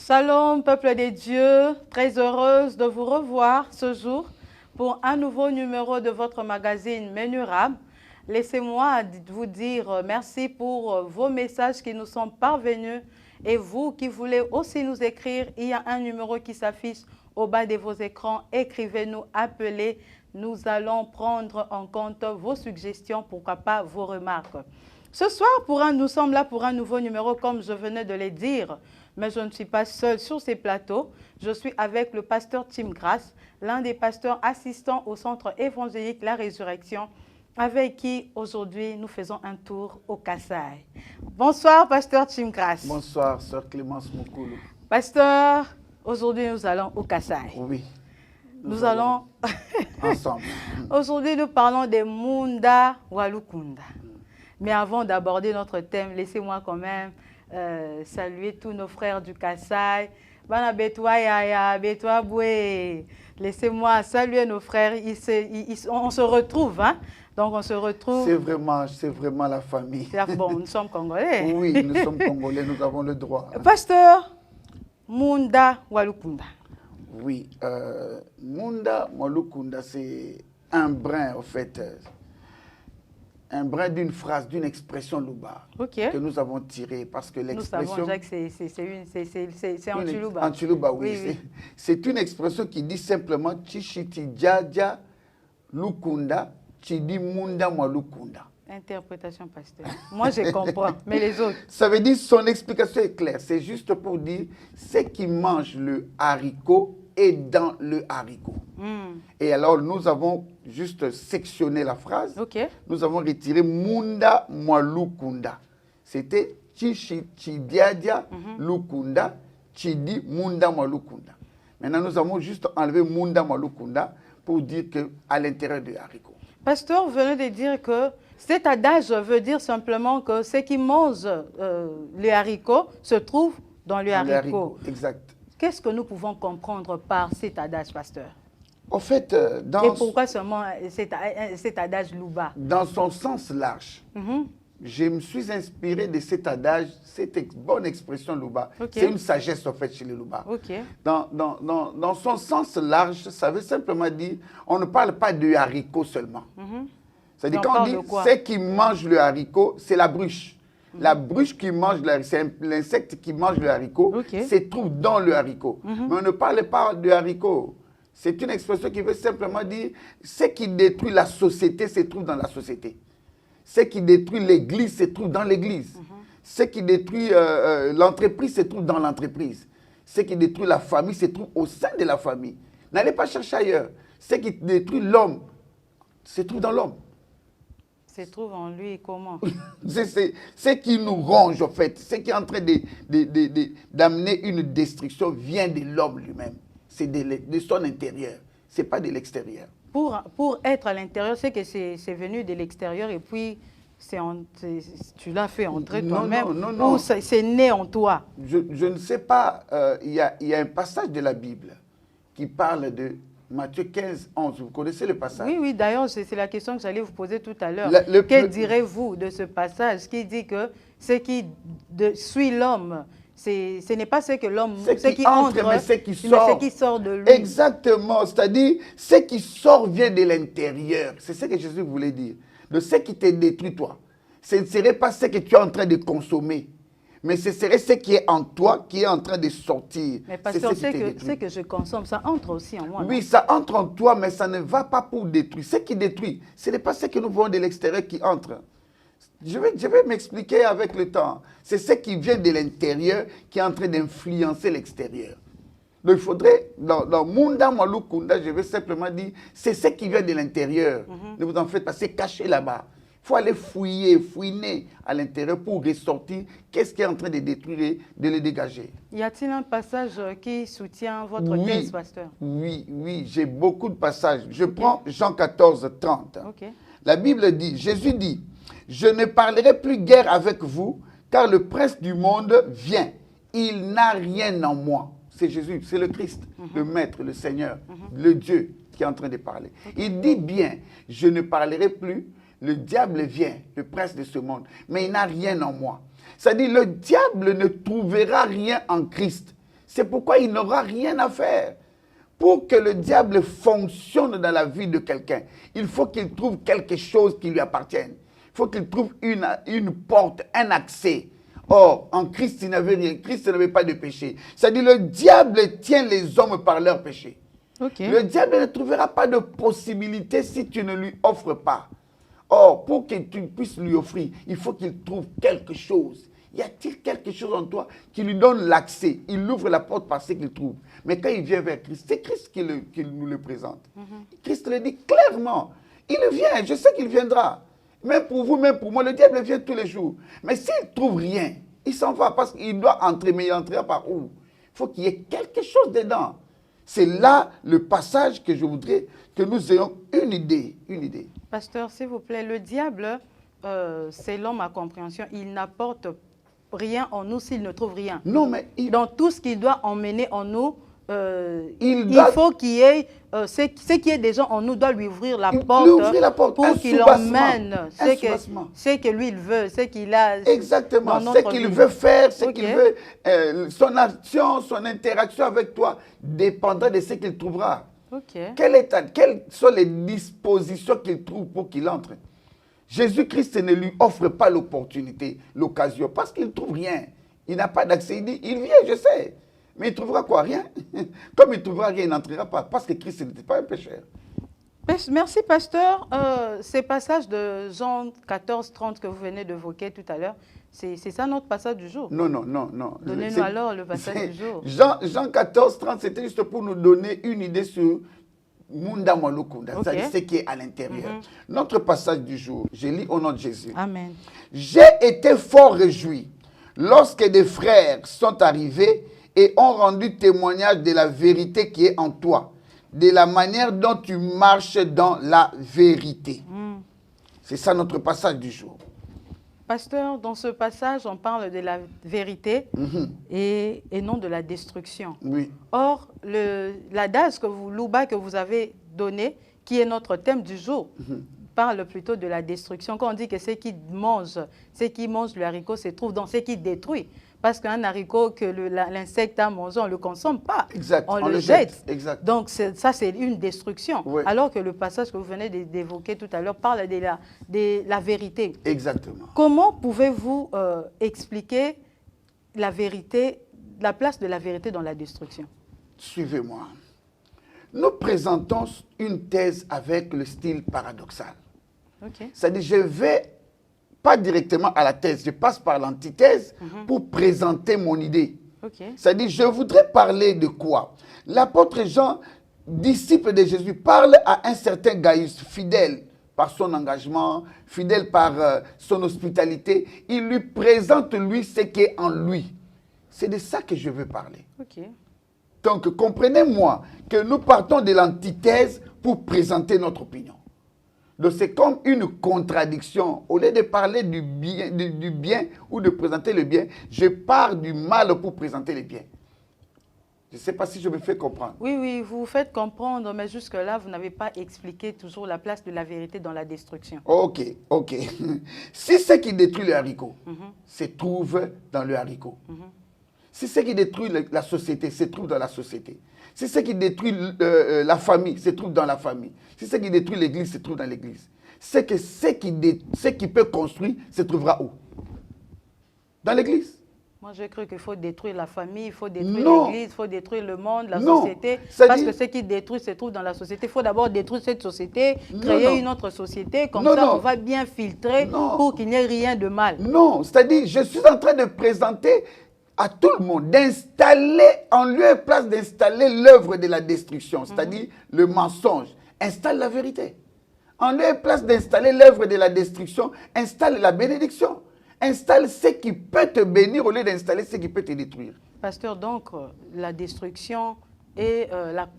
Shalom, peuple des dieux, très heureuse de vous revoir ce jour pour un nouveau numéro de votre magazine Menurab. Laissez-moi vous dire merci pour vos messages qui nous sont parvenus et vous qui voulez aussi nous écrire, il y a un numéro qui s'affiche au bas de vos écrans. Écrivez-nous, appelez, nous allons prendre en compte vos suggestions, pourquoi pas vos remarques. Ce soir, nous sommes là pour un nouveau numéro comme je venais de le dire. Mais je ne suis pas seule sur ces plateaux. Je suis avec le pasteur Tim Grace, l'un des pasteurs assistants au centre évangélique La Résurrection, avec qui aujourd'hui nous faisons un tour au Kasaï. Bonsoir, pasteur Tim Grace. Bonsoir, sœur Clémence Moukoulou. Pasteur, aujourd'hui nous allons au Kasaï. Oui. Nous allons ensemble. Aujourd'hui nous parlons des Munda Walukunda. Mais avant d'aborder notre thème, laissez-moi quand même saluer tous nos frères du Kasaï. Bana Betwa Yaya, Betwa Boué. Laissez-moi saluer nos frères. On se retrouve, hein? Donc on se retrouve. C'est vraiment la famille. Bon, nous sommes Congolais. Oui, nous sommes Congolais, nous avons le droit. Pasteur Munda Walukunda. Oui, Munda Walukunda, c'est un brin, en fait. Un brin d'une phrase, d'une expression Luba que nous avons tiré parce que l'expression... Nous savons déjà que c'est en Tuluba. En Tuluba, oui. C'est une expression qui dit simplement « Chishiti Djadja Lukunda, Chidi Munda Mwa Lukunda ». Interprétation, pasteur. Moi, je comprends, mais les autres... Ça veut dire, son explication est claire. C'est juste pour dire, c'est qui mange le haricot et dans le haricot. Et alors, nous avons juste sectionné la phrase. Nous avons retiré Munda Mwalukunda. C'était Chidiadia Lukunda, Chidi Munda Mwalukunda. Maintenant, nous avons juste enlevé Munda Mwalukunda pour dire qu'à l'intérieur du haricot. Pasteur, vous venez de dire que cet adage veut dire simplement que ce qui mange les haricots se trouve dans le haricot. Exact. Qu'est-ce que nous pouvons comprendre par cet adage, pasteur? En fait, et pourquoi seulement cet adage Luba? Dans son sens large, je me suis inspiré de cet adage, cette bonne expression Luba. C'est une sagesse, en fait, chez les Luba. Dans son sens large, ça veut simplement dire, on ne parle pas de haricot seulement. C'est-à-dire, quand on dit, ce qui mange le haricot, c'est la bruche. La bruche qui mange, c'est l'insecte qui mange le haricot, se trouve dans le haricot. Mais on ne parle pas de haricot. C'est une expression qui veut simplement dire ce qui détruit la société se trouve dans la société. Ce qui détruit l'église se trouve dans l'église. Ce qui détruit l'entreprise se trouve dans l'entreprise. Ce qui détruit la famille se trouve au sein de la famille. N'allez pas chercher ailleurs. Ce qui détruit l'homme se trouve dans l'homme. Se trouve en lui comment? C'est ce qui nous ronge, en fait. Ce qui est en train d'amener une destruction vient de l'homme lui-même. C'est de son intérieur. Ce n'est pas de l'extérieur. Pour être à l'intérieur, c'est que c'est venu de l'extérieur et puis tu l'as fait entrer toi-même. Ou c'est né en toi? Je ne sais pas. Il y a un passage de la Bible qui parle de Matthieu 15, 11. Vous connaissez le passage? Oui, d'ailleurs, c'est la question que j'allais vous poser tout à l'heure. Que direz-vous de ce passage qui dit que ce qui suit l'homme, ce n'est pas ce que l'homme, ce qui entre, mais ce qui sort de lui. Exactement, c'est-à-dire ce qui sort vient de l'intérieur. C'est ce que Jésus voulait dire. De ce qui te détruit, toi. Ce ne serait pas ce que tu es en train de consommer, Mais ce serait ce qui est en toi qui est en train de sortir. Mais pasteur, c'est que je consomme, ça entre aussi en moi. Oui, non? ça entre en toi, mais ça ne va pas pour détruire. Ce qui détruit, ce n'est pas ce que nous voyons de l'extérieur qui entre. Je vais m'expliquer avec le temps. C'est ce qui vient de l'intérieur qui est en train d'influencer l'extérieur. Donc il faudrait, dans Munda Malukunda, je vais simplement dire, c'est ce qui vient de l'intérieur. Ne vous en faites pas, c'est caché là-bas. Il faut aller fouiner à l'intérieur pour ressortir qu'est-ce qui est en train de détruire, de le dégager. Y a-t-il un passage qui soutient votre thèse, pasteur? Oui, j'ai beaucoup de passages. Je prends Jean 14, 30. La Bible dit, Jésus dit, « Je ne parlerai plus guère avec vous, car le prince du monde vient. Il n'a rien en moi. » C'est Jésus, c'est le Christ, le Maître, le Seigneur, le Dieu qui est en train de parler. Il dit bien, je ne parlerai plus, le diable vient, le prince de ce monde, mais il n'a rien en moi. C'est-à-dire, le diable ne trouvera rien en Christ. C'est pourquoi il n'aura rien à faire. Pour que le diable fonctionne dans la vie de quelqu'un, il faut qu'il trouve quelque chose qui lui appartienne. Il faut qu'il trouve une porte, un accès. Or, en Christ, il n'avait rien. Christ n'avait pas de péché. C'est-à-dire, le diable tient les hommes par leur péché. Le diable ne trouvera pas de possibilité si tu ne lui offres pas. Or, pour que tu puisses lui offrir, il faut qu'il trouve quelque chose. Y a-t-il quelque chose en toi qui lui donne l'accès? Il ouvre la porte par ce qu'il trouve. Mais quand il vient vers Christ, c'est Christ qui nous le présente. Christ le dit clairement. Il vient, je sais qu'il viendra. Même pour vous, même pour moi, le diable vient tous les jours. Mais s'il ne trouve rien, il s'en va parce qu'il doit entrer. Mais il entrera par où? Il faut qu'il y ait quelque chose dedans. C'est là le passage que je voudrais que nous ayons une idée. Pasteur, s'il vous plaît, le diable, selon ma compréhension, il n'apporte rien en nous s'il ne trouve rien. Non, mais dans tout ce qu'il doit emmener en nous, il faut qu'il y ait ce qui est déjà en nous doit lui ouvrir la porte pour qu'il emmène ce que lui il veut, ce qu'il a. Exactement, ce qu'il veut faire, ce qu'il veut, son action, son interaction avec toi dépendra de ce qu'il trouvera. Quelles sont les dispositions qu'il trouve pour qu'il entre? Jésus-Christ ne lui offre pas l'opportunité, l'occasion, parce qu'il ne trouve rien. Il n'a pas d'accès. Il dit, il vient, je sais. Mais il trouvera quoi? Rien. Comme il ne trouvera rien, il n'entrera pas, parce que Christ n'était pas un pécheur. Merci, pasteur. Ces passages de Jean 14, 30 que vous venez d'évoquer tout à l'heure, c'est ça notre passage du jour? Non. Donnez-nous alors le passage du jour. Jean 14, 30, c'était juste pour nous donner une idée sur Munda Malukunda, c'est-à-dire ce qui est à l'intérieur. Notre passage du jour, je lis au nom de Jésus. Amen. J'ai été fort réjoui lorsque des frères sont arrivés et ont rendu témoignage de la vérité qui est en toi, de la manière dont tu marches dans la vérité. C'est ça notre passage du jour. Pasteur, dans ce passage, on parle de la vérité et non de la destruction. Oui. Or, l'adage l'ouba que vous avez donné, qui est notre thème du jour, parle plutôt de la destruction. Quand on dit que ce qui mange le haricot se trouve dans ce qui détruit. Parce qu'un haricot que l'insecte a mangé, on ne le consomme pas. Exact. On le jette. Exact. Donc ça, c'est une destruction. Oui. Alors que le passage que vous venez d'évoquer tout à l'heure parle de la vérité. Exactement. Comment pouvez-vous expliquer la vérité, la place de la vérité dans la destruction? Suivez-moi. Nous présentons une thèse avec le style paradoxal. C'est-à-dire, je vais pas directement à la thèse, je passe par l'antithèse pour présenter mon idée. C'est-à-dire, je voudrais parler de quoi? L'apôtre Jean, disciple de Jésus, parle à un certain Gaius, fidèle par son engagement, fidèle par son hospitalité. Il lui présente, lui, ce qui est en lui. C'est de ça que je veux parler. Donc, comprenez-moi que nous partons de l'antithèse pour présenter notre opinion. Donc, c'est comme une contradiction. Au lieu de parler du bien ou de présenter le bien, je pars du mal pour présenter le bien. Je ne sais pas si je me fais comprendre. Oui, vous vous faites comprendre, mais jusque-là, vous n'avez pas expliqué toujours la place de la vérité dans la destruction. Ok. Si ce qui détruit le haricot se trouve dans le haricot, si ce qui détruit la société se trouve dans la société, si ce qui détruit la famille se trouve dans la famille, si ce qui détruit l'église se trouve dans l'église, c'est que ce qui peut construire se trouvera où? Dans l'église. Moi, j'ai cru qu'il faut détruire la famille, il faut détruire l'Église, il faut détruire le monde, la société. Parce que ce qui détruit se trouve dans la société. Il faut d'abord détruire cette société, créer une autre société. Comme ça, on va bien filtrer pour qu'il n'y ait rien de mal. Non, c'est-à-dire, je suis en train de présenter à tout le monde, d'installer, en lieu et place d'installer l'œuvre de la destruction, c'est-à-dire le mensonge. Installe la vérité. En lieu et place d'installer l'œuvre de la destruction, installe la bénédiction. Installe ce qui peut te bénir au lieu d'installer ce qui peut te détruire. Pasteur, donc, la destruction et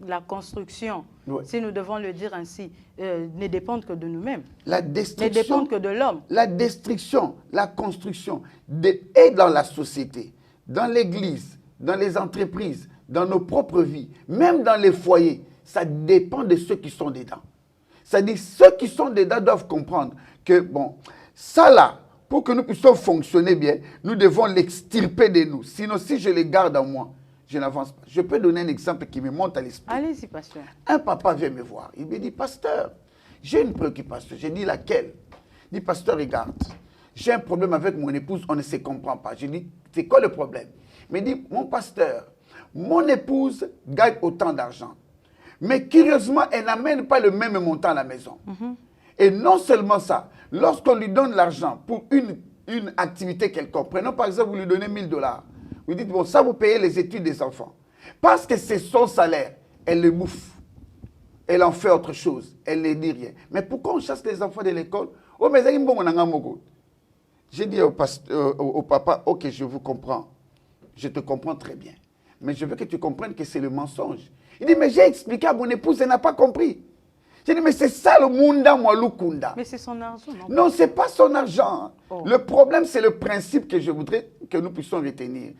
la construction, si nous devons le dire ainsi, ne dépendent que de nous-mêmes. La destruction, ne dépendent que de l'homme. La destruction, la construction est dans la société, dans l'église, dans les entreprises, dans nos propres vies, même dans les foyers. Ça dépend de ceux qui sont dedans. C'est-à-dire, ceux qui sont dedans doivent comprendre que, bon, ça là, pour que nous puissions fonctionner bien, nous devons l'extirper de nous. Sinon, si je les garde en moi, je n'avance pas. Je peux donner un exemple qui me monte à l'esprit. Allez-y, pasteur. Un papa vient me voir. Il me dit, pasteur, j'ai une préoccupation. J'ai dit, laquelle? Il dit, pasteur, regarde, j'ai un problème avec mon épouse, on ne se comprend pas. Je dis, c'est quoi le problème? Il me dit, mon pasteur, mon épouse gagne autant d'argent. Mais curieusement, elle n'amène pas le même montant à la maison. Et non seulement ça, lorsqu'on lui donne l'argent pour une activité quelconque, prenons par exemple, vous lui donnez 1 000 $, vous dites, bon, ça vous payez les études des enfants. Parce que c'est son salaire, elle le bouffe. Elle en fait autre chose, elle ne dit rien. Mais pourquoi on chasse les enfants de l'école? Oh, mais j'ai dit au papa, ok, je vous comprends. Je te comprends très bien. Mais je veux que tu comprennes que c'est le mensonge. Il dit, mais j'ai expliqué à mon épouse, elle n'a pas compris. J'ai dit, mais c'est ça le Munda Mwalukunda. Mais c'est son argent, non? Non, ce n'est pas son argent. Oh. Le problème, c'est le principe que je voudrais que nous puissions retenir.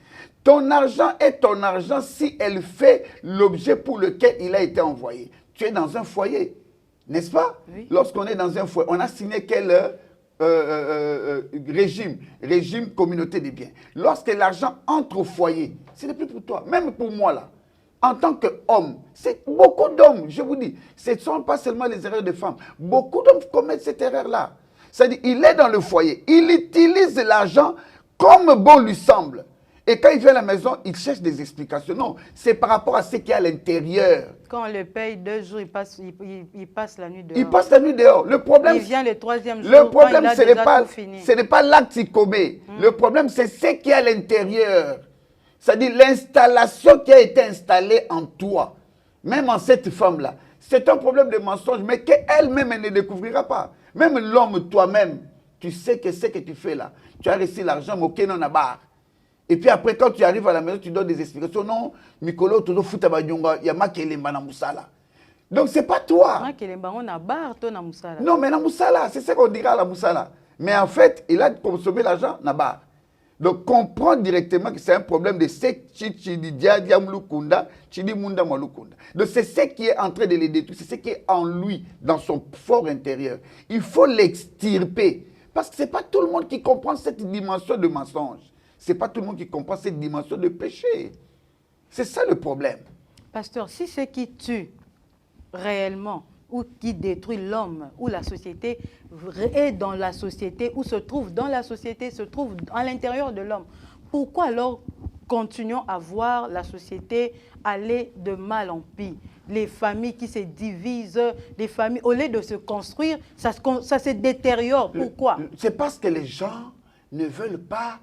Ton argent est ton argent si elle fait l'objet pour lequel il a été envoyé. Tu es dans un foyer, n'est-ce pas? Oui. Lorsqu'on est dans un foyer, on a signé quel régime communauté des biens. Lorsque l'argent entre au foyer, ce n'est plus pour toi, même pour moi là. En tant qu'homme, c'est beaucoup d'hommes, je vous dis, ce ne sont pas seulement les erreurs des femmes. Beaucoup d'hommes commettent cette erreur-là. C'est-à-dire, il est dans le foyer, il utilise l'argent comme bon lui semble. Et quand il vient à la maison, il cherche des explications. Non, c'est par rapport à ce qu'il y a à l'intérieur. Quand on le paye 2 jours, il passe la nuit dehors. Il passe la nuit dehors. Le problème, il vient le 3e jour. Le problème, ce n'est pas l'acte qu'il commet. Le problème, c'est ce qu'il y a à l'intérieur. C'est-à-dire l'installation qui a été installée en toi, même en cette femme-là. C'est un problème de mensonge, mais qu'elle-même ne découvrira pas. Même l'homme, toi-même, tu sais que ce que tu fais là. Tu as reçu l'argent, mais aucun n'en a barre. Et puis après, quand tu arrives à la maison, tu donnes des explications. Non, Mikolo, tu dois foutre il y a Makelemba na Moussala. Donc, ce n'est pas toi. Makelemba, on a barre, toi na Moussala. Non, mais na Moussala, c'est ce qu'on dira à la Moussala. Mais en fait, il a consommé l'argent, na barre. Donc, comprendre directement que c'est un problème de ce Donc, c'est ce qui est en train de les détruire, c'est ce qui est en lui, dans son fort intérieur. Il faut l'extirper. Parce que ce n'est pas tout le monde qui comprend cette dimension de mensonge. Ce n'est pas tout le monde qui comprend cette dimension de péché. C'est ça le problème. Pasteur, si ce qui tue réellement ou qui détruit l'homme ou la société est dans la société ou se trouve dans la société, se trouve à l'intérieur de l'homme, pourquoi alors continuons à voir la société aller de mal en pis? Les familles qui se divisent, les familles, au lieu de se construire, ça se détériore. Pourquoi? C'est parce que les gens ne veulent pas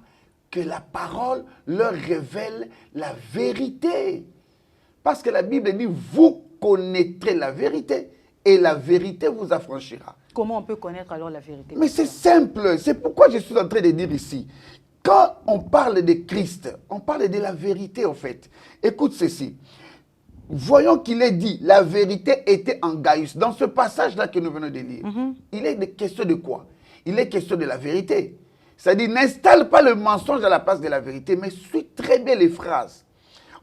que la parole leur révèle la vérité. Parce que la Bible dit, vous connaîtrez la vérité et la vérité vous affranchira. Comment on peut connaître alors la vérité? Mais c'est simple, c'est pourquoi je suis en train de dire ici. Quand on parle de Christ, on parle de la vérité en fait. Écoute ceci. Voyons qu'il est dit, la vérité était en Gaius. Dans ce passage-là que nous venons de lire, il est question de quoi? Il est question de la vérité. C'est-à-dire, n'installe pas le mensonge à la place de la vérité, mais suis très bien les phrases.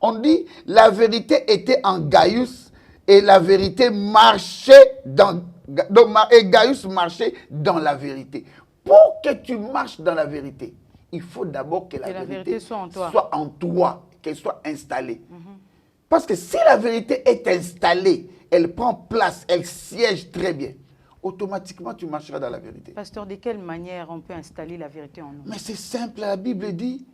On dit, la vérité était en Gaius et la vérité marchait dans... Et Gaius marchait dans la vérité. Pour que tu marches dans la vérité, il faut d'abord que la vérité soit en toi, qu'elle soit installée. Parce que si la vérité est installée, elle prend place, elle siège très bien, automatiquement tu marcheras dans la vérité. Pasteur, de quelle manière on peut installer la vérité en nous? Mais c'est simple, la Bible dit,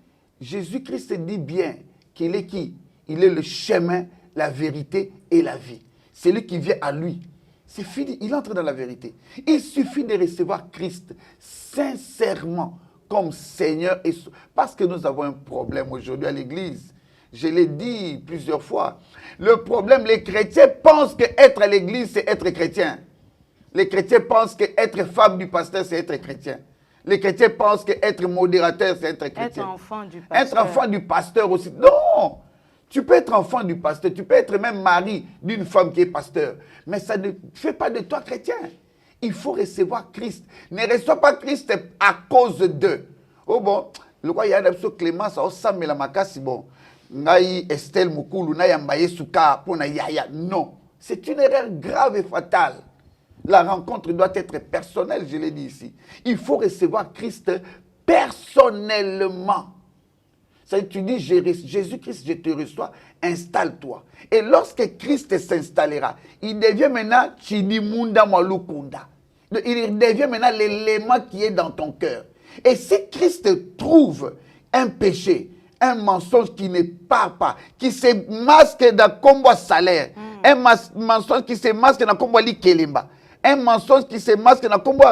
Jésus-Christ dit bien qu'il est qui? Il est le chemin, la vérité et la vie. Celui qui vient à lui, c'est fini, il entre dans la vérité. Il suffit de recevoir Christ sincèrement comme Seigneur. Parce que nous avons un problème aujourd'hui à l'église. Je l'ai dit plusieurs fois. Le problème, les chrétiens pensent qu'être à l'église, c'est être chrétien. Les chrétiens pensent qu'être femme du pasteur, c'est être chrétien. Les chrétiens pensent qu'être modérateur, c'est être chrétien. Être enfant du pasteur. Être enfant du pasteur aussi. Non! Tu peux être enfant du pasteur, tu peux être même mari d'une femme qui est pasteur. Mais ça ne fait pas de toi chrétien. Il faut recevoir Christ. Ne reçois pas Christ à cause d'eux. Oh bon, le roi Yadabso Clément, ça a la makasi bon. Ngai Estelle Mukulu, na yambaye suka pona yaya. Non. C'est une erreur grave et fatale. La rencontre doit être personnelle, je l'ai dit ici. Il faut recevoir Christ personnellement. Tu dis, Jésus-Christ, je te reçois, installe-toi. Et lorsque Christ s'installera, il devient maintenant Chidimunda Malukunda. Il devient maintenant l'élément qui est dans ton cœur. Et si Christ trouve un péché, un mensonge qui ne part pas, qui se masque dans combo salaire, un mensonge qui se masque dans combo likelimba, un mensonge qui se masque dans combo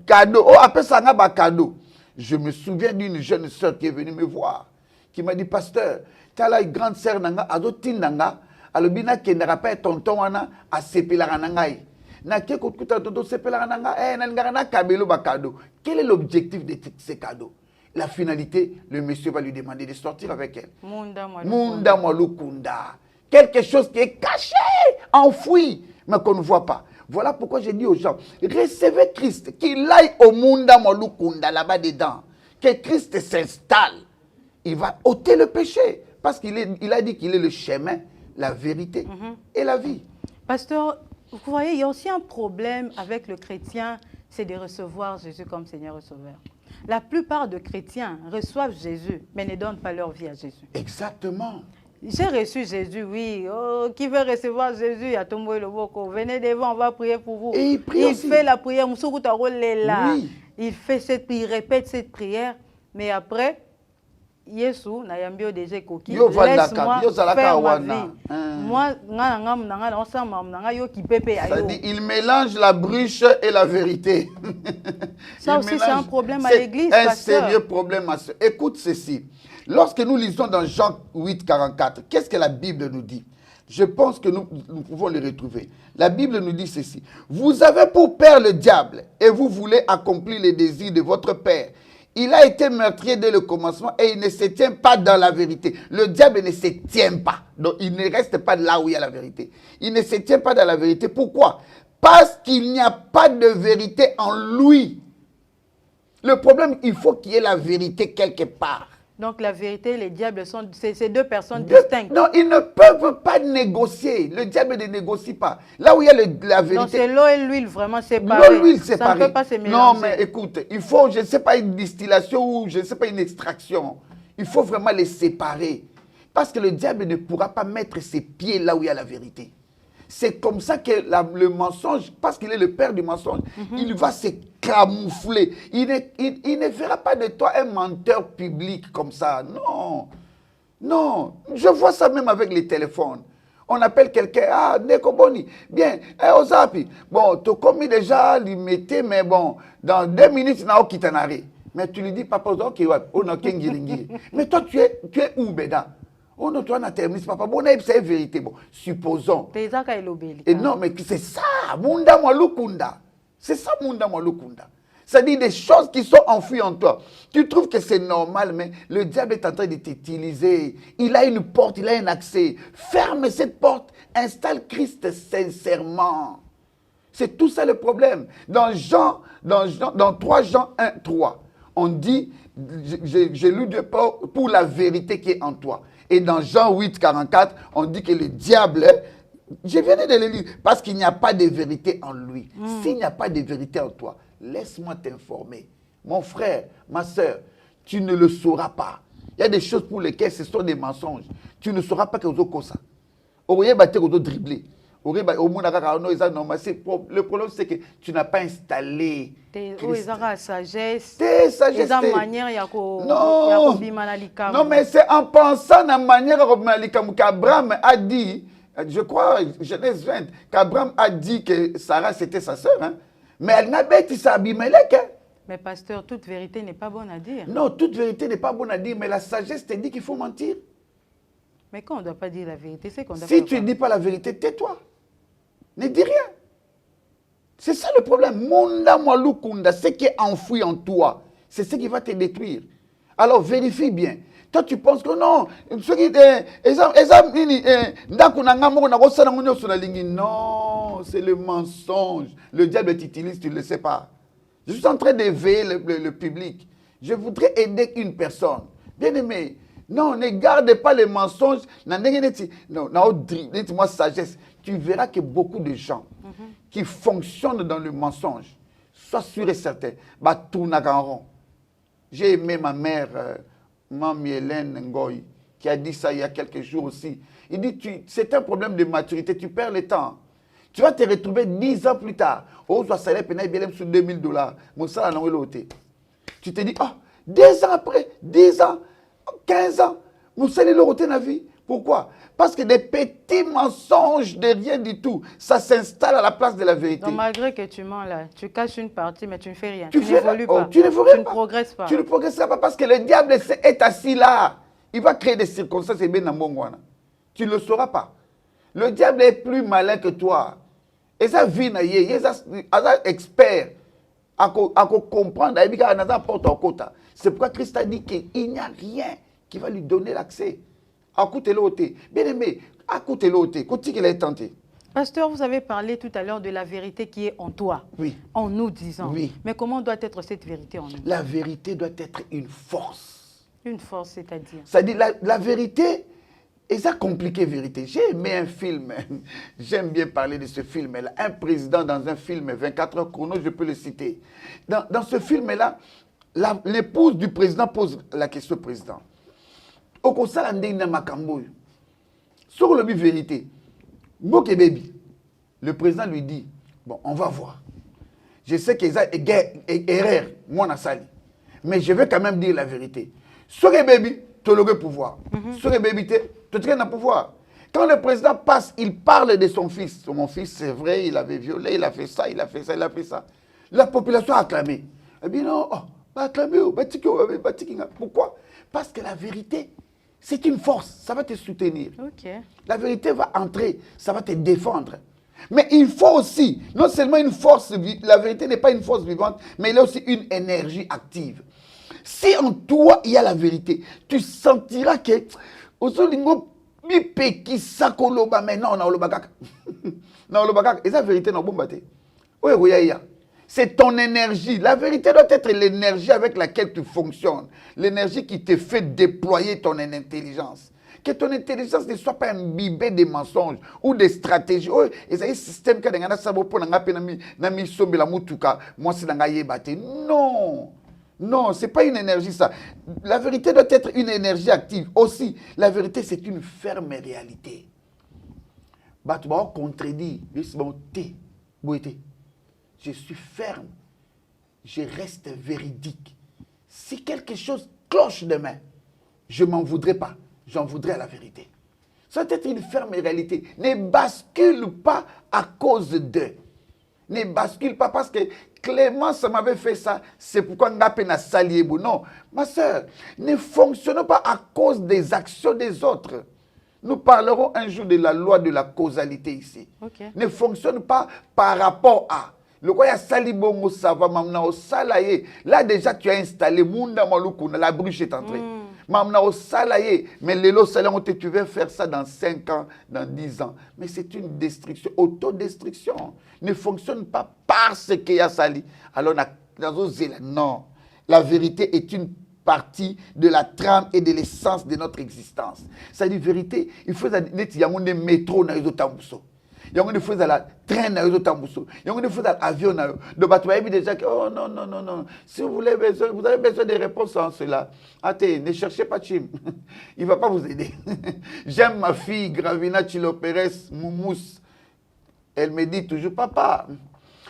cadeau, oh, après ça, on a cadeau. Je me souviens d'une jeune sœur qui est venue me voir, qui m'a dit, pasteur, tu as une grande sœur nanga, adotin nanga, alobina qui n'aura pas tonton wana, a sepela nangai. Na ke kokuta tonton sepela nanga, nanga kabelo ba cadeau. Quel est l'objectif de ces cadeaux? La finalité, le monsieur va lui demander de sortir avec elle. Munda Malukunda. Quelque chose qui est caché, enfoui, mais qu'on ne voit pas. Voilà pourquoi j'ai dit aux gens, recevez Christ, qu'il aille au Munda Malukunda, là-bas dedans. Que Christ s'installe. Il va ôter le péché. Parce qu'il a dit qu'il est le chemin, la vérité et la vie. Pasteur, vous voyez, il y a aussi un problème avec le chrétien, c'est de recevoir Jésus comme Seigneur et Sauveur. La plupart des chrétiens reçoivent Jésus, mais ne donnent pas leur vie à Jésus. Exactement. J'ai reçu Jésus, oui. Oh, qui veut recevoir Jésus, il y a Tombo et le Boko. Venez devant, on va prier pour vous. Et il fait la prière. Oui. Il fait cette prière, il répète cette prière. Mais après, Yesu, Nayambio déjà coquille. Laisse-moi faire ma vie. Moi, ça dit, il mélange la bruche et la vérité. Ça aussi, c'est un problème à l'église, pasteur. C'est un sérieux problème à ce. Écoute ceci. Lorsque nous lisons dans Jean 8, 44, qu'est-ce que la Bible nous dit? Je pense que nous pouvons le retrouver. La Bible nous dit ceci. Vous avez pour père le diable et vous voulez accomplir les désirs de votre père. Il a été meurtrier dès le commencement et il ne se tient pas dans la vérité. Le diable ne se tient pas. Donc il ne reste pas là où il y a la vérité. Il ne se tient pas dans la vérité. Pourquoi? Parce qu'il n'y a pas de vérité en lui. Le problème, il faut qu'il y ait la vérité quelque part. Donc la vérité et les diables sont ces deux personnes distinctes. Non, ils ne peuvent pas négocier. Le diable ne négocie pas. Là où il y a la vérité. Donc c'est l'eau et l'huile vraiment séparées. L'eau et l'huile séparées. Ça ne peut pas se mélanger. Non, mais écoute, il faut, je ne sais pas, une distillation ou je ne sais pas, une extraction. Il faut vraiment les séparer. Parce que le diable ne pourra pas mettre ses pieds là où il y a la vérité. C'est comme ça que le mensonge, parce qu'il est le père du mensonge, il va se camoufler. Il ne fera pas de toi un menteur public comme ça. Non. Non. Je vois ça même avec les téléphones. On appelle quelqu'un, ah, Nekoboni, bien, Ozapi. Bon, tu as commis déjà limité, mais bon, dans 2 minutes, tu n'as aucun arrêt. Mais tu lui dis, papa, ok, on a mais toi, tu es où, Beda? Oh non, toi, on a terminé, papa. Bon, c'est vérité. Bon, supposons. Et non, mais c'est ça, Munda Malukunda. C'est ça, Munda Malukunda. C'est-à-dire des choses qui sont enfouies en toi. Tu trouves que c'est normal, mais le diable est en train de t'utiliser. Il a une porte, il a un accès. Ferme cette porte, installe Christ sincèrement. C'est tout ça le problème. Dans 3 Jean 1, 3, on dit, j'ai lu de pour la vérité qui est en toi. Et dans Jean 8, 44, on dit que le diable, je venais de le lire, parce qu'il n'y a pas de vérité en lui. S'il n'y a pas de vérité en toi, laisse-moi t'informer. Mon frère, ma soeur, tu ne le sauras pas. Il y a des choses pour lesquelles ce sont des mensonges. Tu ne sauras pas que vous avez ça. Vous voyez, vous avez dribbler. Le problème, c'est que tu n'as pas installé. Tes sagesse. Non, mais c'est en pensant à la manière qu'Abraham a dit, je crois, Genèse 20, qu'Abraham a dit que Sarah c'était sa sœur. Hein? Mais elle n'a pas été sa Abimelech. Hein? Mais pasteur, toute vérité n'est pas bonne à dire. Non, toute vérité n'est pas bonne à dire, mais la sagesse te dit qu'il faut mentir. Mais quand on ne doit pas dire la vérité, c'est qu'on doit Si tu ne dis pas la vérité, tais-toi. Ne dis rien. C'est ça le problème. Munda Mwalukunda, ce qui est enfoui en toi, c'est ce qui va te détruire. Alors vérifie bien. Toi, tu penses que non. Non, c'est le mensonge. Le diable t'utilise, tu ne le sais pas. Je suis en train d'éveiller le public. Je voudrais aider une personne. Bien aimé, non, ne garde pas les mensonges. Non, dites-moi sagesse. Tu verras que beaucoup de gens qui fonctionnent dans le mensonge, sois sûr et certain, tournent en rond. J'ai aimé ma mère, Mami Hélène Ngoy, qui a dit ça il y a quelques jours aussi. Il dit, c'est un problème de maturité, tu perds le temps. Tu vas te retrouver 10 ans plus tard. Oh, soit salaire pénal sur $2000. Mon salaire n'a pas été. Tu te dis, oh, 2 ans après, 10 ans, 15 ans, mon salaire n'a pas vie. Pourquoi? Parce que des petits mensonges de rien du tout, ça s'installe à la place de la vérité. Donc malgré que tu mens là, tu caches une partie, mais tu ne fais rien. Tu n'évolues pas. Tu ne progresses pas. Tu ne progresseras pas parce que le diable est assis là. Il va créer des circonstances et bien dans mon. Tu ne le sauras pas. Le diable est plus malin que toi. Et ça vit, il est expert à comprendre. C'est pourquoi Christ a dit qu'il n'y a rien qui va lui donner l'accès. Bien aimé, écoutez-le, qu'est-ce qu'il est tenté. Pasteur, vous avez parlé tout à l'heure de la vérité qui est en toi. Oui. En nous, disons. Oui. Mais comment doit être cette vérité en nous? La vérité doit être une force. Une force, c'est-à-dire? C'est-à-dire la vérité, et ça compliqué vérité. J'ai aimé un film, j'aime bien parler de ce film-là. Un président dans un film, 24 heures chrono, je peux le citer. Dans ce film-là, l'épouse du président pose la question au président. Sur le but vérité, le président lui dit, bon, on va voir. Je sais qu'il y a une erreur, moi, on a sali. Mais je vais quand même dire la vérité. Sur le baby, tu as le pouvoir. Sur le baby, tu as le pouvoir. Quand le président passe, il parle de son fils. Mon fils, c'est vrai, il avait violé, il a fait ça, il a fait ça, il a fait ça. La population a acclamé. Eh bien non, acclamé. Pourquoi? Parce que la vérité, c'est une force, ça va te soutenir. Okay. La vérité va entrer, ça va te défendre. Mais il faut aussi, non seulement une force, la vérité n'est pas une force vivante, mais il y a aussi une énergie active. Si en toi il y a la vérité, tu sentiras que c'est ton énergie. La vérité doit être l'énergie avec laquelle tu fonctionnes. L'énergie qui te fait déployer ton intelligence. Que ton intelligence ne soit pas imbibée des mensonges ou des stratégies. Oh, et c'est un système qui a non. Non, ce n'est pas une énergie ça. La vérité doit être une énergie active. Aussi, la vérité c'est une ferme réalité. Tu vas contredire. Je suis ferme. Je reste véridique. Si quelque chose cloche demain, je ne m'en voudrais pas. J'en voudrais à la vérité. Ça doit être une ferme réalité. Ne bascule pas à cause d'eux. Ne bascule pas parce que Clémence m'avait fait ça. C'est pourquoi on a peine à salier. Non, ma soeur, ne fonctionne pas à cause des actions des autres. Nous parlerons un jour de la loi de la causalité ici. Okay. Ne fonctionne pas par rapport à. Le quoi y a sali bongo ça va mamna au salaye. Là déjà tu as installé munda malukuna, la bruche est entrée. Mamna au salaye, mais les lots salon tu veux faire ça dans 5 ans, dans 10 ans. Mais c'est une destruction, autodestruction. Ne fonctionne pas parce qu'il y a sali. Alors non, la vérité est une partie de la trame et de l'essence de notre existence. C'est-à-dire vérité, il faut qu'il y ait un métro dans les autres. Il y a des fois dans la train dans les autres. Il y a des fois dans l'avion. Donc, tu as déjà que, oh non, non, non, non. Si vous avez besoin de réponses en cela, attendez, ne cherchez pas Chim. Il ne va pas vous aider. J'aime ma fille, Gravina Chilo Pérez Moumous. Elle me dit toujours, papa,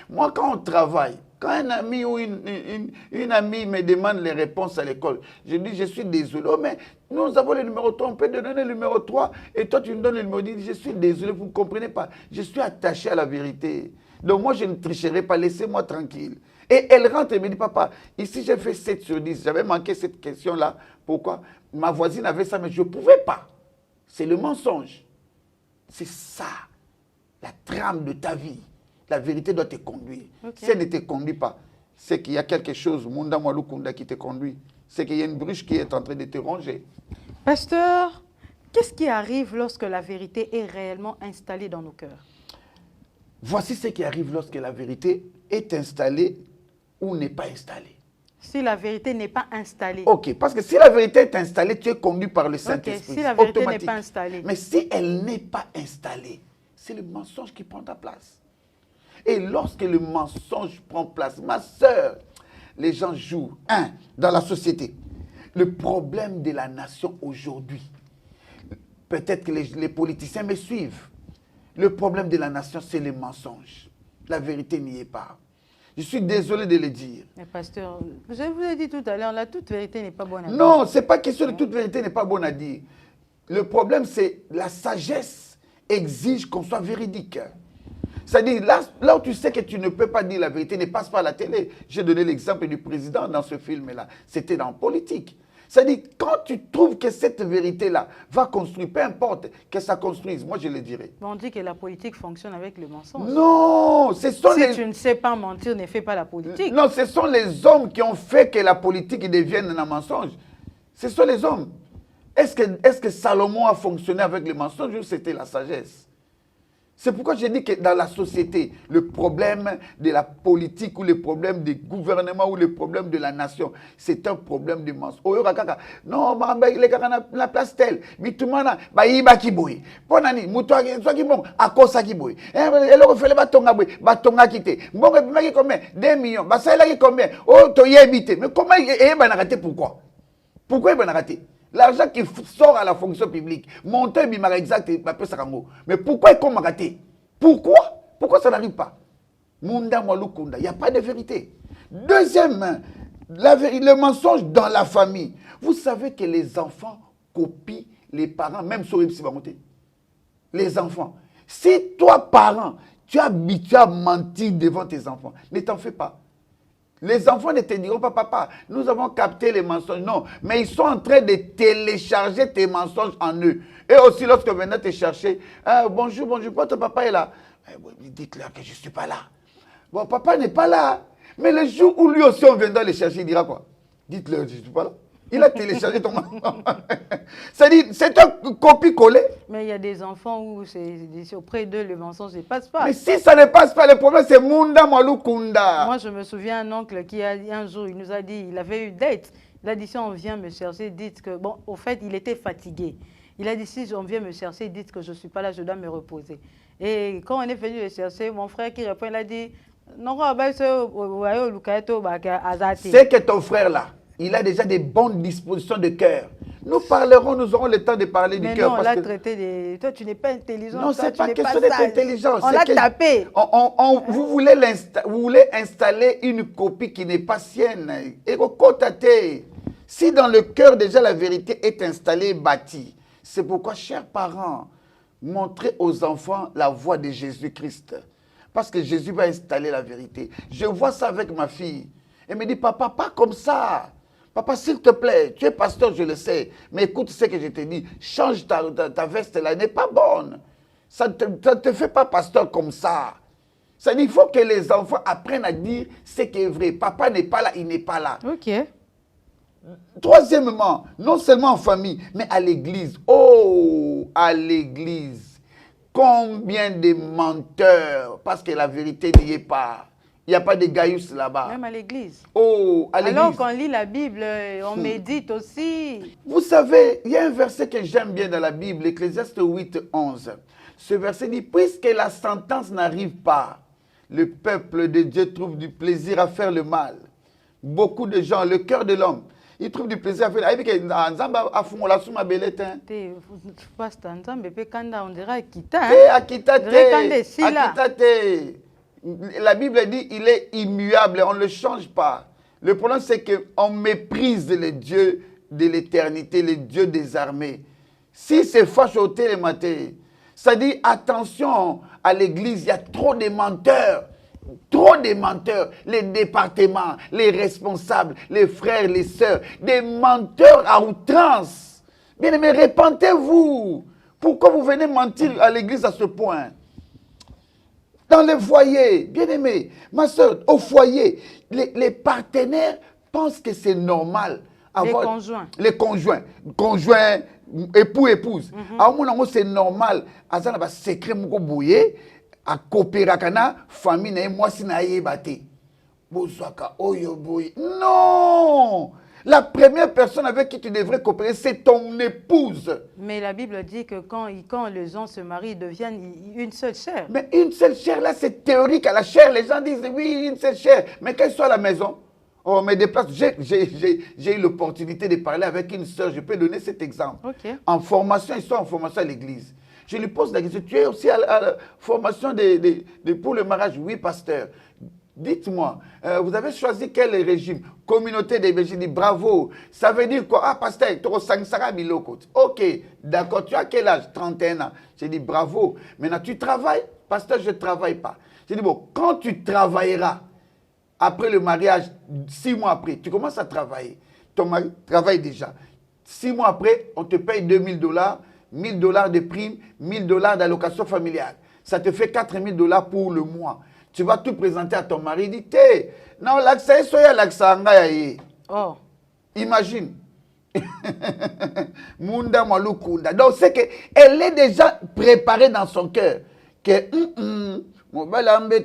moi quand on travaille, quand un ami ou une amie me demande les réponses à l'école, je dis, je suis désolé. Oh, mais nous avons le numéro 3, on peut te donner le numéro 3, et toi tu me donnes le numéro 10. Je suis désolé, vous ne comprenez pas. Je suis attaché à la vérité. Donc moi, je ne tricherai pas, laissez-moi tranquille. Et elle rentre et me dit, papa, ici j'ai fait 7 sur 10. J'avais manqué cette question-là. Pourquoi? Ma voisine avait ça, mais je ne pouvais pas. C'est le mensonge. C'est ça, la trame de ta vie. La vérité doit te conduire. Okay. Si elle ne te conduit pas, c'est qu'il y a quelque chose, Munda Mwalukunda, qui te conduit. C'est qu'il y a une bruche qui est en train de te ronger. Pasteur, qu'est-ce qui arrive lorsque la vérité est réellement installée dans nos cœurs? Voici ce qui arrive lorsque la vérité est installée ou n'est pas installée. Si la vérité n'est pas installée. Ok, parce que si la vérité est installée, tu es conduit par le Saint-Esprit. Si la vérité n'est pas installée. Mais si elle n'est pas installée, c'est le mensonge qui prend ta place. Et lorsque le mensonge prend place, ma soeur, les gens jouent, dans la société. Le problème de la nation aujourd'hui, peut-être que les politiciens me suivent. Le problème de la nation, c'est le mensonge. La vérité n'y est pas. Je suis désolé de le dire. Mais pasteur, je vous ai dit tout à l'heure, la toute vérité n'est pas bonne à dire. Non, ce n'est pas question de toute vérité n'est pas bonne à dire. Le problème, c'est la sagesse exige qu'on soit véridique. C'est-à-dire, là où tu sais que tu ne peux pas dire la vérité, ne passe pas à la télé. J'ai donné l'exemple du président dans ce film-là. C'était dans la politique. C'est-à-dire, quand tu trouves que cette vérité-là va construire, peu importe que ça construise, moi je le dirais. On dit que la politique fonctionne avec le mensonge. Non, ce sont si tu ne sais pas mentir, ne fais pas la politique. Non, ce sont les hommes qui ont fait que la politique devienne un mensonge. Ce sont les hommes. Est-ce que Salomon a fonctionné avec le mensonge ou c'était la sagesse? C'est pourquoi je dis que dans la société, le problème de la politique ou le problème du gouvernement ou le problème de la nation, c'est un problème de mensonge. Non, il est la place telle. Mais tout le monde a dit qu'il boy. Ponani, mutoa qui bon, à cause qui boy. Et le refait le batonga quitté. Bon, mais combien 2 millions. Bah ça il a combien? Oh, tu y habité. Mais comment il est raté? Pourquoi? Pourquoi il est raté? L'argent qui sort à la fonction publique, monter bimara exact, mais pourquoi il est raté? Pourquoi? Pourquoi ça n'arrive pas? Munda Mwalukunda, il n'y a pas de vérité. Deuxième, le mensonge dans la famille. Vous savez que les enfants copient les parents, même sur les enfants. Si toi, parent, tu es habitué à mentir devant tes enfants, ne t'en fais pas. Les enfants ne te diront pas, papa, nous avons capté les mensonges. Non, mais ils sont en train de télécharger tes mensonges en eux. Et aussi, lorsque vous venez te chercher, bonjour, votre papa est là. Dites-leur que je ne suis pas là. Bon, papa n'est pas là. Mais le jour où lui aussi, on viendra le chercher, il dira quoi? Dites-leur que je ne suis pas là. Il a téléchargé ton mensonge. C'est-à-dire, c'est un copie-coller. Mais il y a des enfants où c'est auprès d'eux, le mensonge ne passe pas. Mais si ça ne passe pas, le problème, c'est Munda Mwalukunda. Moi, je me souviens d'un oncle qui, un jour, il nous a dit, il avait eu date. Il a dit, si on vient me chercher, dites que... Bon, au fait, il était fatigué. Il a dit, si on vient me chercher, dites que je ne suis pas là, je dois me reposer. Et quand on est venu le chercher, mon frère qui répond, il a dit, non, c'est que ton frère là, il a déjà des bonnes dispositions de cœur. Nous parlerons, nous aurons le temps de parler du cœur. Mais non, on l'a traité de... Toi, tu n'es pas intelligent. Non, ce n'est pas question d'être intelligent. On l'a tapé. Vous voulez installer une copie qui n'est pas sienne. Et si dans le cœur déjà la vérité est installée, bâtie, c'est pourquoi, chers parents, montrez aux enfants la voie de Jésus-Christ. Parce que Jésus va installer la vérité. Je vois ça avec ma fille. Elle me dit, papa, pas comme ça. Papa, s'il te plaît, tu es pasteur, je le sais. Mais écoute ce que je te dis. Change ta veste là, elle n'est pas bonne. Ça ne te fait pas pasteur comme ça. Ça dit, il faut que les enfants apprennent à dire ce qui est vrai. Papa n'est pas là, il n'est pas là. Ok. Troisièmement, non seulement en famille, mais à l'église. Oh, à l'église. Combien de menteurs, parce que la vérité n'y est pas. Il n'y a pas de gaïus là-bas. Même à l'église. Oh, à l'église. Alors qu'on lit la Bible, on médite aussi. Vous savez, il y a un verset que j'aime bien dans la Bible, Ecclésiaste 8, 11. Ce verset dit, puisque la sentence n'arrive pas, le peuple de Dieu trouve du plaisir à faire le mal. Beaucoup de gens, le cœur de l'homme, il trouve du plaisir à faire. Il dit que Nzamba a fumé la souma belette. Pasteur Nzamba pe kanda on dirait Akita. Akita te. La Bible dit il est immuable, on ne le change pas. Le problème c'est qu'on méprise le Dieu de l'éternité, le Dieu des armées. Si c'est fâche au télématé, ça dit attention à l'église, il y a trop de menteurs. Trop de menteurs, les départements, les responsables, les frères, les sœurs, des menteurs à outrance. Bien aimé, répentez-vous. Pourquoi vous venez mentir à l'église à ce point? Dans le foyer, bien aimé, ma soeur, au foyer, les partenaires pensent que c'est normal. Les conjoints, époux, épouse. À mon c'est normal. À ça, secret moko bouillé. À coopérer avec la famille, moi si na yebate. Non! La première personne avec qui tu devrais coopérer, c'est ton épouse. Mais la Bible dit que quand les gens se marient, ils deviennent une seule chair. Mais une seule chair, là, c'est théorique. À la chair, les gens disent, oui, une seule chair. Mais qu'elle soit à la maison, on me déplace. J'ai eu l'opportunité de parler avec une sœur. Je peux donner cet exemple. Okay. En formation, ils sont en formation à l'église. Je lui pose la question, tu es aussi à la formation pour le mariage? Oui, pasteur. Dites-moi, vous avez choisi quel régime? Communauté des bergers. Je dis bravo. Ça veut dire quoi? Ah, pasteur, tu as ok, d'accord. Tu as quel âge? 31 ans. J'ai dit bravo. Maintenant, tu travailles? Pasteur, je ne travaille pas. J'ai dit bon, quand tu travailleras, après le mariage, 6 mois après, tu commences à travailler. Ton mari travaille déjà. 6 mois après, on te paye $2000. $1000 de prime, $1000 d'allocation familiale. Ça te fait $4000 pour le mois. Tu vas tout présenter à ton mari. Il dit, non, l'accès, soya l'accès. Oh. Imagine. Munda Malukunda. Donc, c'est qu'elle est déjà préparée dans son cœur. Que,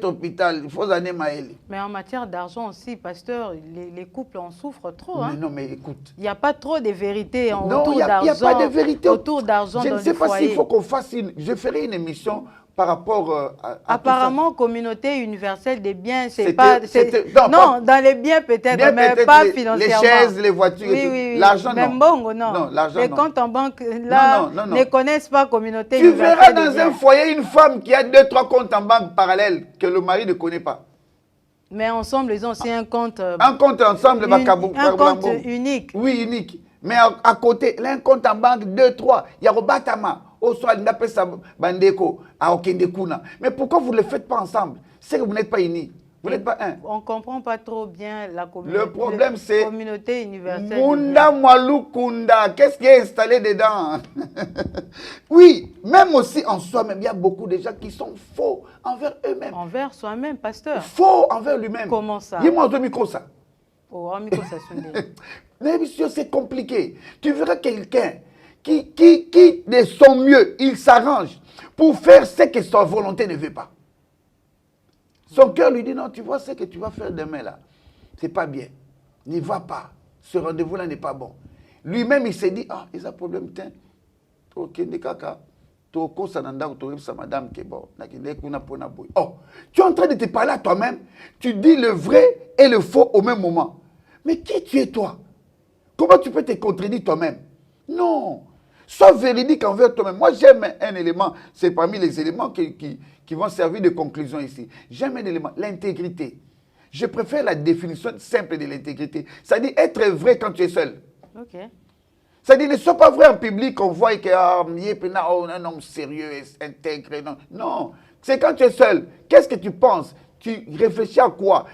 hôpital, il faut aller maël. Mais en matière d'argent aussi, pasteur, les couples en souffrent trop. Hein? Mais non, mais écoute. Il n'y a pas trop de vérité autour d'argent. Il n'y a pas de vérité autour d'argent. Je ne sais pas s'il faut qu'on fasse je ferai une émission par rapport à apparemment, communauté universelle des biens, c'est pas... Non, dans les biens peut-être, mais pas financièrement. Les chaises, les voitures, oui. L'argent, non. Même bon, non. Non, l'argent, les comptes en banque, là, ne connaissent pas communauté universelle. Tu verras dans un foyer une femme qui a 2-3 comptes en banque parallèles que le mari ne connaît pas. Mais ensemble, ils ont aussi un compte... Un compte ensemble, un compte unique. Oui, unique. Mais à côté, un compte en banque, 2-3. Il y a Robatama. Mais pourquoi vous ne le faites pas ensemble? C'est que vous n'êtes pas unis. Vous n'êtes pas un. On ne comprend pas trop bien la communauté. Le problème, c'est communauté universelle. Munda Malukunda. Qu'est-ce qui est installé dedans? Oui, même aussi en soi-même, il y a beaucoup de gens qui sont faux envers eux-mêmes. Envers soi-même, pasteur. Faux envers lui-même. Comment ça? Dis-moi un micro ça. Oh, un micro ça sonne. Mais monsieur, c'est compliqué. Tu verras quelqu'un qui de son mieux, il s'arrange pour faire ce que sa volonté ne veut pas. Son cœur lui dit, non, tu vois ce que tu vas faire demain là, c'est pas bien. N'y va pas. Ce rendez-vous-là n'est pas bon. Lui-même, il s'est dit, ah, il a un problème, tiens. Ok, kaka. Oh, tu es en train de te parler à toi-même. Tu dis le vrai et le faux au même moment. Mais qui tu es toi? Comment tu peux te contredire toi-même? Non. Sois véridique envers toi-même. Moi, j'aime un élément. C'est parmi les éléments qui vont servir de conclusion ici. J'aime un élément, l'intégrité. Je préfère la définition simple de l'intégrité. C'est-à-dire être vrai quand tu es seul. Ok. C'est-à-dire ne sois pas vrai en public, on voit que un homme sérieux, intègre. Non, non. C'est quand tu es seul. Qu'est-ce que tu penses? Tu réfléchis à quoi?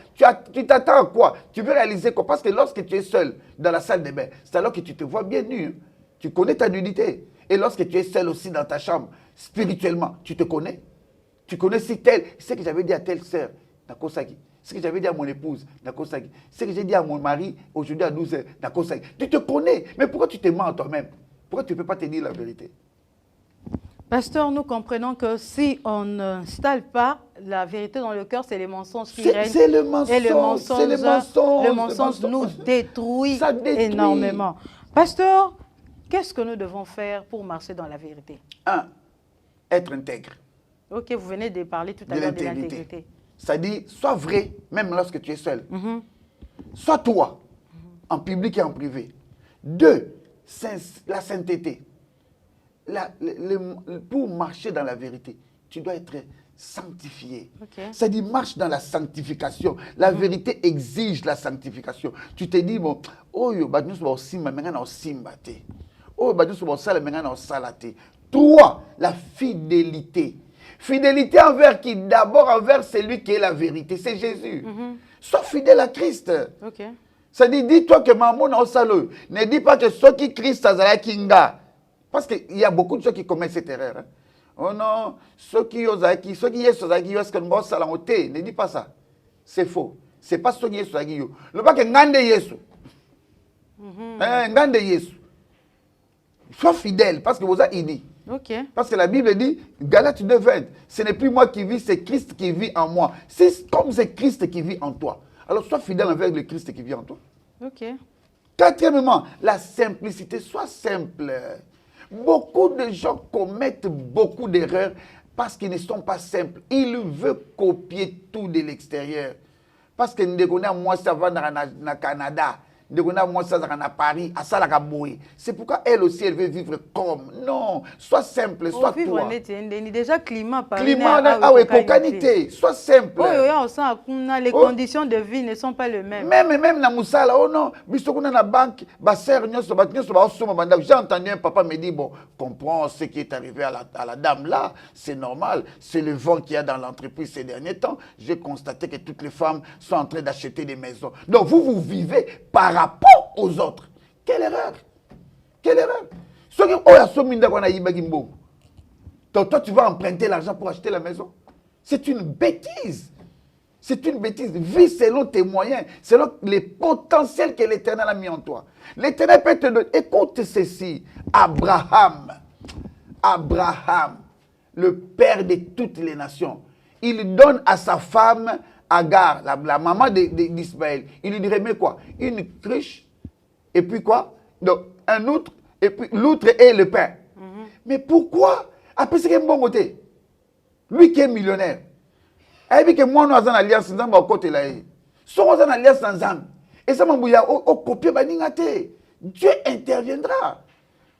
Tu t'attends à quoi? Tu veux réaliser quoi? Parce que lorsque tu es seul dans la salle de bain, c'est alors que tu te vois bien nu. Tu connais ta nudité. Et lorsque tu es seul aussi dans ta chambre, spirituellement, tu te connais. Tu connais si tel, ce que j'avais dit à telle sœur, Nakosaki. Ce que j'avais dit à mon épouse, Nakosaki. Ce que j'ai dit à mon mari aujourd'hui à 12h, Nakosaki. Tu te connais. Mais pourquoi tu te mens à toi-même? Pourquoi tu ne peux pas te dire la vérité? Pasteur, nous comprenons que si on n'installe pas la vérité dans le cœur, c'est les mensonges qui règnent. C'est le mensonge. Et le mensonge nous détruit énormément. Pasteur, qu'est-ce que nous devons faire pour marcher dans la vérité? 1. Être intègre. Ok, vous venez de parler tout à l'heure de l'intégrité. C'est-à-dire, sois vrai, même lorsque tu es seul. Sois toi. en public et en privé. 2, la sainteté. Pour marcher dans la vérité, tu dois être sanctifié. C'est-à-dire, marche dans la sanctification. La vérité exige la sanctification. Tu te dis, bon, oh, Trois, la fidélité. Fidélité envers qui? D'abord envers celui qui est la vérité, c'est Jésus. Sois fidèle à Christ. C'est-à-dire, dis-toi que maman n'a pas. Ne dis pas que ceux qui Christ a kinga. Parce qu'il y a beaucoup de gens qui commettent cette erreur. Hein. Oh non, ceux qui ne dis pas ça. C'est faux. C'est pas ceux qui sont le pas que ngande Yesu. Ngande Yesu. Sois fidèle parce que vous avez dit. Parce que la Bible dit, Galates 2:20, ce n'est plus moi qui vis, c'est Christ qui vit en moi. C'est comme c'est Christ qui vit en toi. Alors sois fidèle avec le Christ qui vit en toi. Quatrièmement, la simplicité. Sois simple. Beaucoup de gens commettent beaucoup d'erreurs parce qu'ils ne sont pas simples. Ils veulent copier tout de l'extérieur. Parce que nous connaissons moi ça va dans Canada. À Paris, à Salagaboui. C'est pourquoi elle aussi, elle veut vivre comme. Non, sois simple, sois toi. Déjà climat, ah oui, cocanité. Sois simple. Les conditions de vie ne sont pas les mêmes. Même dans Moussala, oh non, dans la banque, j'ai entendu un papa me dire, bon, comprends ce qui est arrivé à la dame là, c'est normal, c'est le vent qu'il y a dans l'entreprise ces derniers temps. J'ai constaté que toutes les femmes sont en train d'acheter des maisons. Donc vous vivez par rapport aux autres. Quelle erreur! Quelle erreur! Toi, tu vas emprunter l'argent pour acheter la maison. C'est une bêtise. C'est une bêtise. Vis selon tes moyens, selon les potentiels que l'Éternel a mis en toi. L'Éternel peut te donner. Écoute ceci. Abraham, le père de toutes les nations, il donne à sa femme Agar, la maman d'Ismaël, il lui dirait, mais quoi? Une cruche, et puis quoi? Donc, un outre, et puis l'outre et le pain. Mais pourquoi? Après, c'est un bon côté. Lui qui est millionnaire. Et puis que moi, nous avons une alliance, nous avons un côté là. Nous avons une alliance ensemble. Et ça m'a dit, au copier, Dieu interviendra.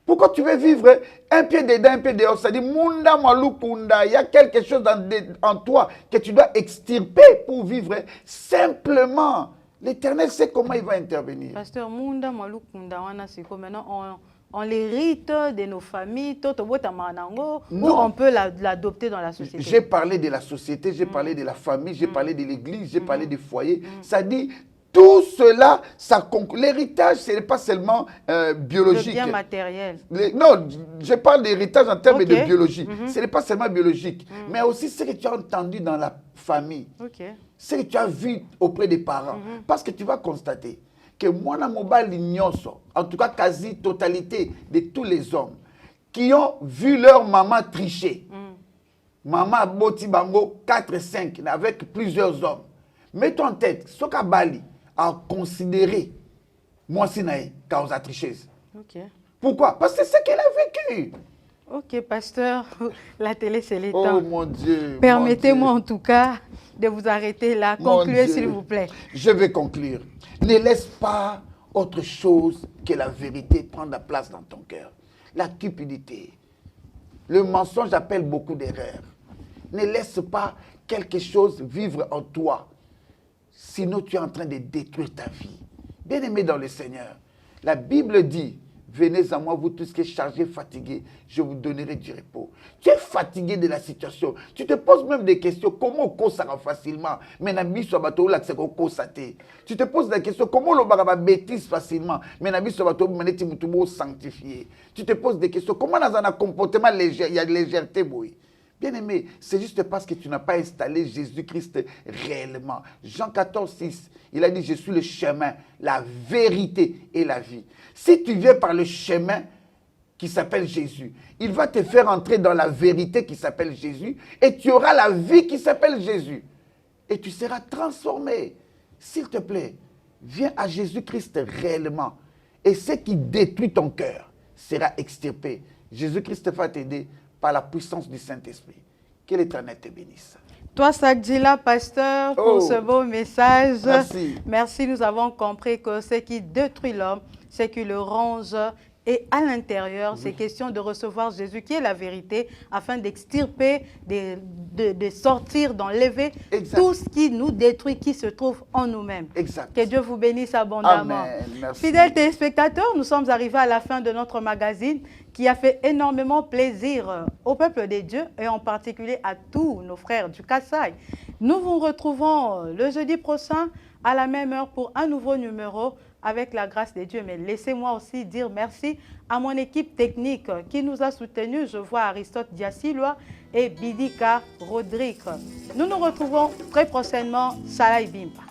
Pourquoi tu veux vivre un pied dedans, un pied dehors? C'est-à-dire, Munda Malukunda, il y a quelque chose en toi que tu dois extirper pour vivre simplement. L'Éternel sait comment il va intervenir. Pasteur, Munda Malukunda, maintenant on l'hérite de nos familles, ou on peut l'adopter dans la société. J'ai parlé de la société, j'ai parlé de la famille, j'ai parlé de l'église, j'ai parlé des foyers. Ça dit, tout cela, l'héritage, ce n'est pas seulement biologique. Le bien matériel. Non, je parle d'héritage en termes de biologie. Ce n'est pas seulement biologique, mais aussi ce que tu as entendu dans la famille. Ce que tu as vu auprès des parents. Parce que tu vas constater que moi, en tout cas quasi-totalité de tous les hommes qui ont vu leur maman tricher. Maman Boti Bango 4-5 avec plusieurs hommes. Mets-toi en tête, ce qu'a Bali a considéré moi Sinaï cause tricheuse. Pourquoi? Parce que c'est ce qu'elle a vécu. Ok, pasteur, la télé c'est le temps. Oh mon Dieu. Permettez-moi en tout cas de vous arrêter là. Concluez s'il vous plaît. Je vais conclure. Ne laisse pas autre chose que la vérité prendre la place dans ton cœur. La cupidité. Le mensonge appelle beaucoup d'erreurs. Ne laisse pas quelque chose vivre en toi. Sinon, tu es en train de détruire ta vie. Bien-aimé dans le Seigneur, la Bible dit, venez à moi, vous tous qui êtes chargés, fatigués, je vous donnerai du repos. Tu es fatigué de la situation. Tu te poses même des questions. Comment on ça facilement? Mais tu te poses des questions. Comment on va bêtise facilement? Mais sanctifié. Tu te poses des questions. Comment on a un comportement léger? Il y a de légèreté, oui. Bien-aimé, c'est juste parce que tu n'as pas installé Jésus-Christ réellement. Jean 14,6, il a dit, je suis le chemin, la vérité et la vie. Si tu viens par le chemin qui s'appelle Jésus, il va te faire entrer dans la vérité qui s'appelle Jésus et tu auras la vie qui s'appelle Jésus. Et tu seras transformé. S'il te plaît, viens à Jésus-Christ réellement. Et ce qui détruit ton cœur sera extirpé. Jésus-Christ va t'aider par la puissance du Saint-Esprit. Que l'Éternel te bénisse. Toi, Sakdila, pasteur, pour ce beau message. Merci. Merci, nous avons compris que ce qui détruit l'homme, c'est qui le ronge. Et à l'intérieur, c'est question de recevoir Jésus, qui est la vérité, afin d'extirper, de sortir, d'enlever tout ce qui nous détruit, qui se trouve en nous-mêmes. Que Dieu vous bénisse abondamment. Fidèles téléspectateurs, nous sommes arrivés à la fin de notre magazine qui a fait énormément plaisir au peuple des dieux et en particulier à tous nos frères du Kasaï. Nous vous retrouvons le jeudi prochain à la même heure pour un nouveau numéro avec la grâce de Dieu. Mais laissez-moi aussi dire merci à mon équipe technique qui nous a soutenus. Je vois Aristote Diassilois et Bidika Rodrigue. Nous nous retrouvons très prochainement. Salah Bimpa.